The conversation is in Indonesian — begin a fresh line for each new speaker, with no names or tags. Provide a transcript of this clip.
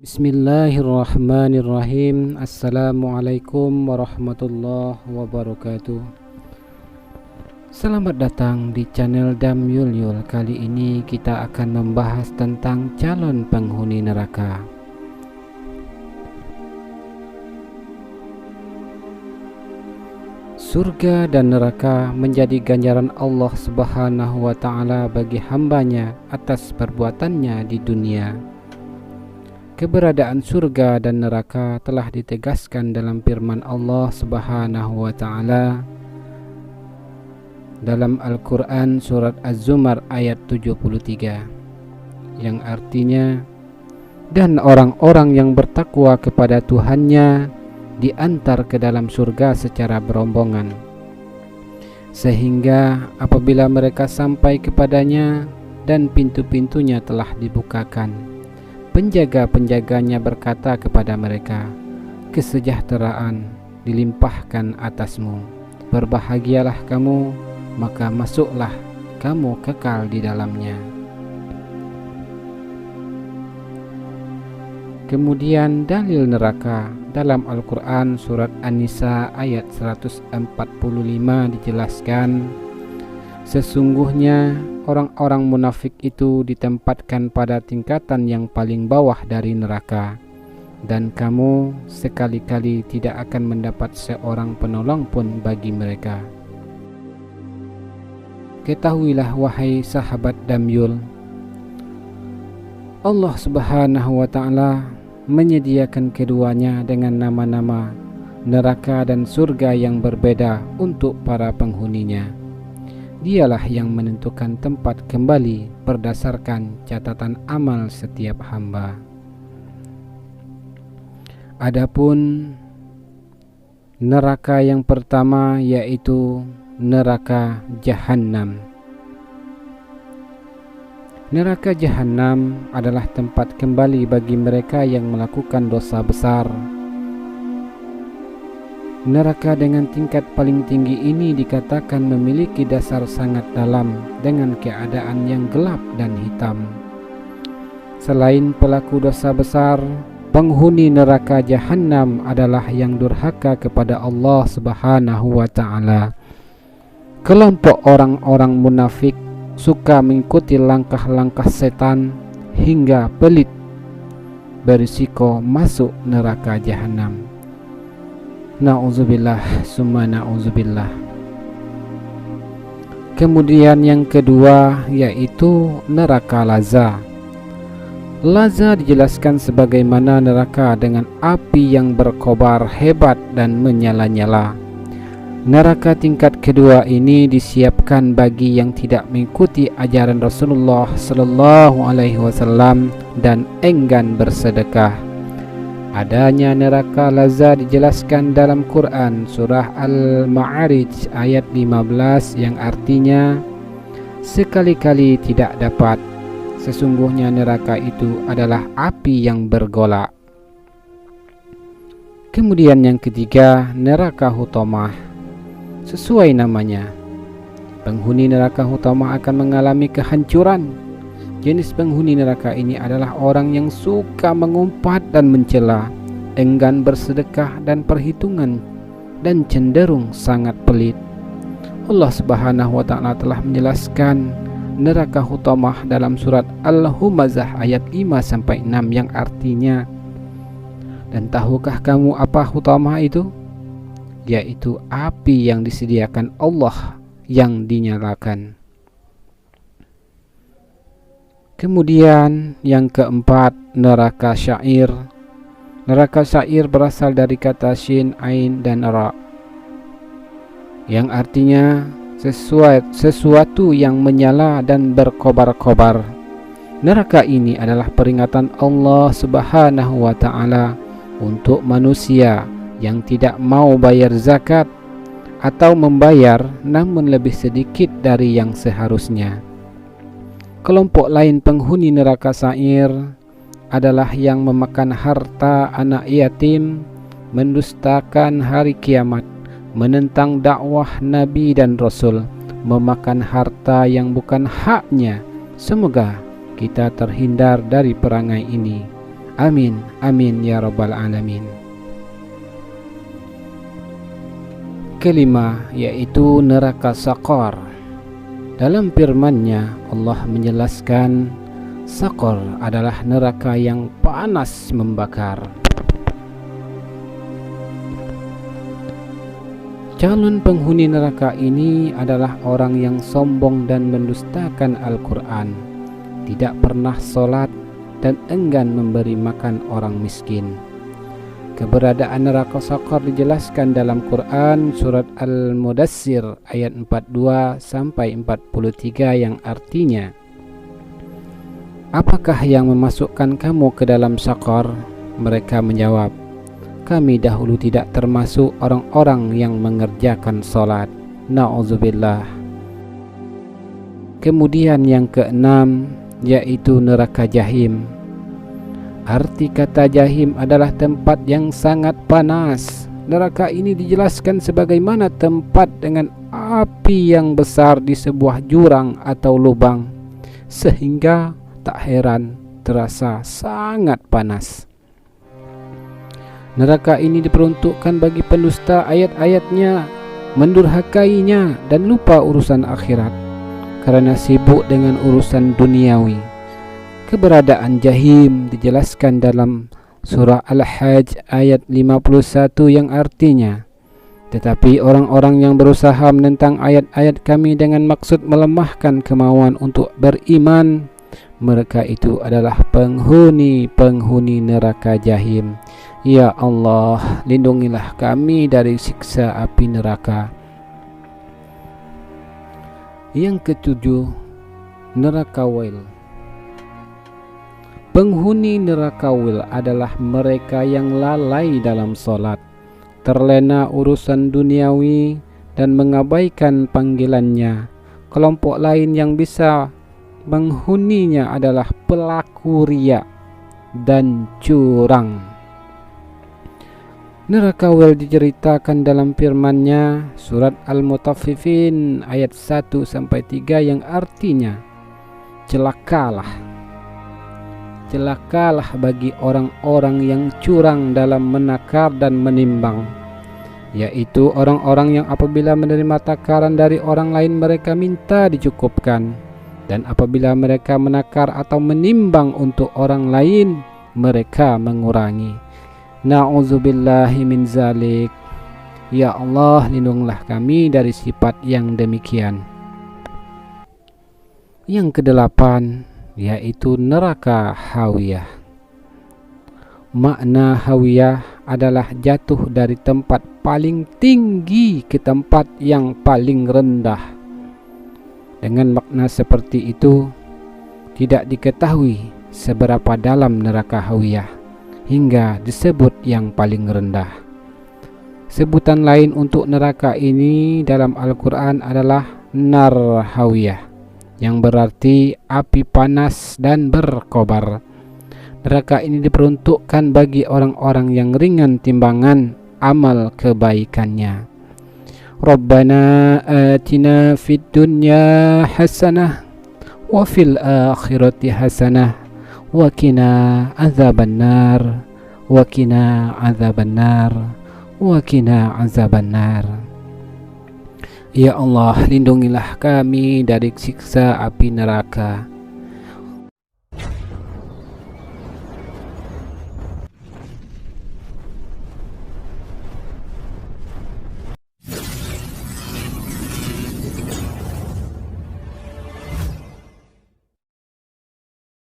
Bismillahirrahmanirrahim. Assalamualaikum warahmatullahi wabarakatuh. Selamat datang di channel Dam Yul Yul. Kali ini kita akan membahas tentang calon penghuni neraka. Surga dan neraka menjadi ganjaran Allah Subhanahu wa ta'ala bagi hambanya atas perbuatannya di dunia. Keberadaan surga dan neraka telah ditegaskan dalam firman Allah Subhanahu wa ta'ala dalam Al-Quran surat Az-Zumar ayat 73, yang artinya, dan orang-orang yang bertakwa kepada Tuhannya diantar ke dalam surga secara berombongan, sehingga apabila mereka sampai kepadanya dan pintu-pintunya telah dibukakan, penjaga-penjaganya berkata kepada mereka, kesejahteraan dilimpahkan atasmu, berbahagialah kamu, maka masuklah kamu kekal di dalamnya. Kemudian dalil neraka dalam Al-Quran surat An-Nisa ayat 145 dijelaskan, sesungguhnya orang-orang munafik itu ditempatkan pada tingkatan yang paling bawah dari neraka, dan kamu sekali-kali tidak akan mendapat seorang penolong pun bagi mereka. Ketahuilah wahai sahabat Damyul, Allah Subhanahu wa ta'ala menyediakan keduanya dengan nama-nama neraka dan surga yang berbeda untuk para penghuninya. Dialah yang menentukan tempat kembali berdasarkan catatan amal setiap hamba. Adapun neraka yang pertama yaitu neraka Jahannam. Neraka Jahannam adalah tempat kembali bagi mereka yang melakukan dosa besar. Neraka dengan tingkat paling tinggi ini dikatakan memiliki dasar sangat dalam dengan keadaan yang gelap dan hitam. Selain pelaku dosa besar, penghuni neraka Jahannam adalah yang durhaka kepada Allah Subhanahu wa ta'ala. Kelompok orang-orang munafik suka mengikuti langkah-langkah setan hingga pelit berisiko masuk neraka Jahannam. Na'udzubillah summa na'udzubillah. Kemudian yang kedua yaitu neraka Lazza. Lazza dijelaskan sebagaimana neraka dengan api yang berkobar hebat dan menyala-nyala. Neraka tingkat kedua ini disiapkan bagi yang tidak mengikuti ajaran Rasulullah sallallahu alaihi wasallam dan enggan bersedekah. Adanya neraka Lazza dijelaskan dalam Quran surah Al-Ma'arij ayat 15, yang artinya, sekali-kali tidak dapat, sesungguhnya neraka itu adalah api yang bergolak. Kemudian yang ketiga, neraka Hutamah. Sesuai namanya, penghuni neraka Hutamah akan mengalami kehancuran. Jenis penghuni neraka ini adalah orang yang suka mengumpat dan mencela, enggan bersedekah dan perhitungan, dan cenderung sangat pelit. Allah Subhanahu wa ta'ala telah menjelaskan neraka Hutamah dalam surat Al-Humazah ayat 5-6, yang artinya, dan tahukah kamu apa Hutamah itu? Yaitu api yang disediakan Allah yang dinyalakan. Kemudian yang keempat, neraka Syair. Neraka Syair berasal dari kata Shin, Ain, dan Ra, yang artinya sesuatu yang menyala dan berkobar-kobar. Neraka ini adalah peringatan Allah Subhanahu wa ta'ala untuk manusia yang tidak mau bayar zakat atau membayar namun lebih sedikit dari yang seharusnya. Kelompok lain penghuni neraka Sa'ir adalah yang memakan harta anak yatim, mendustakan hari kiamat, menentang dakwah Nabi dan Rasul, memakan harta yang bukan haknya. Semoga kita terhindar dari perangai ini. Amin, amin ya rabbal alamin. Kelima, yaitu neraka Saqar. Dalam firman-Nya Allah menjelaskan Saqar adalah neraka yang panas membakar. Calon penghuni neraka ini adalah orang yang sombong dan mendustakan Al-Quran, tidak pernah sholat, dan enggan memberi makan orang miskin. Keberadaan neraka Saqar dijelaskan dalam Quran surat Al-Mudassir ayat 42 sampai 43 yang artinya, apakah yang memasukkan kamu ke dalam Saqar? Mereka menjawab, kami dahulu tidak termasuk orang-orang yang mengerjakan sholat. Na'udzubillah. Kemudian yang keenam, yaitu neraka Jahim. Arti kata Jahim adalah tempat yang sangat panas. Neraka ini dijelaskan sebagaimana tempat dengan api yang besar di sebuah jurang atau lubang, sehingga tak heran terasa sangat panas. Neraka ini diperuntukkan bagi pendusta ayat-ayatnya, mendurhakainya, dan lupa urusan akhirat karena sibuk dengan urusan duniawi. Keberadaan Jahim dijelaskan dalam surah Al-Hajj ayat 51 yang artinya, tetapi orang-orang yang berusaha menentang ayat-ayat kami dengan maksud melemahkan kemauan untuk beriman, mereka itu adalah penghuni neraka Jahim. Ya Allah, lindungilah kami dari siksa api neraka. Yang ketujuh, neraka Wail. Penghuni neraka Wail adalah mereka yang lalai dalam sholat, terlena urusan duniawi, dan mengabaikan panggilannya. Kelompok lain yang bisa menghuninya adalah pelaku riya dan curang. Neraka Wail diceritakan dalam firman-Nya surat Al-Mutaffifin ayat 1-3 yang artinya, celakalah bagi orang-orang yang curang dalam menakar dan menimbang, yaitu orang-orang yang apabila menerima takaran dari orang lain mereka minta dicukupkan, dan apabila mereka menakar atau menimbang untuk orang lain mereka mengurangi. Na'udzubillahi min zalik. Ya Allah, lindungilah kami dari sifat yang demikian. Yang kedelapan, yaitu neraka Hawiyah. Makna Hawiyah adalah jatuh dari tempat paling tinggi ke tempat yang paling rendah. Dengan makna seperti itu, tidak diketahui seberapa dalam neraka Hawiyah hingga disebut yang paling rendah. Sebutan lain untuk neraka ini dalam Al-Quran adalah Nar Hawiyah, yang berarti api panas dan berkobar. Neraka ini diperuntukkan bagi orang-orang yang ringan timbangan amal kebaikannya. Rabbana atina fid dunya hasanah wa fil akhirati hasanah wa qina azabannar wa qina azabannar wa qina azabannar. Ya Allah, lindungilah kami dari siksa api neraka.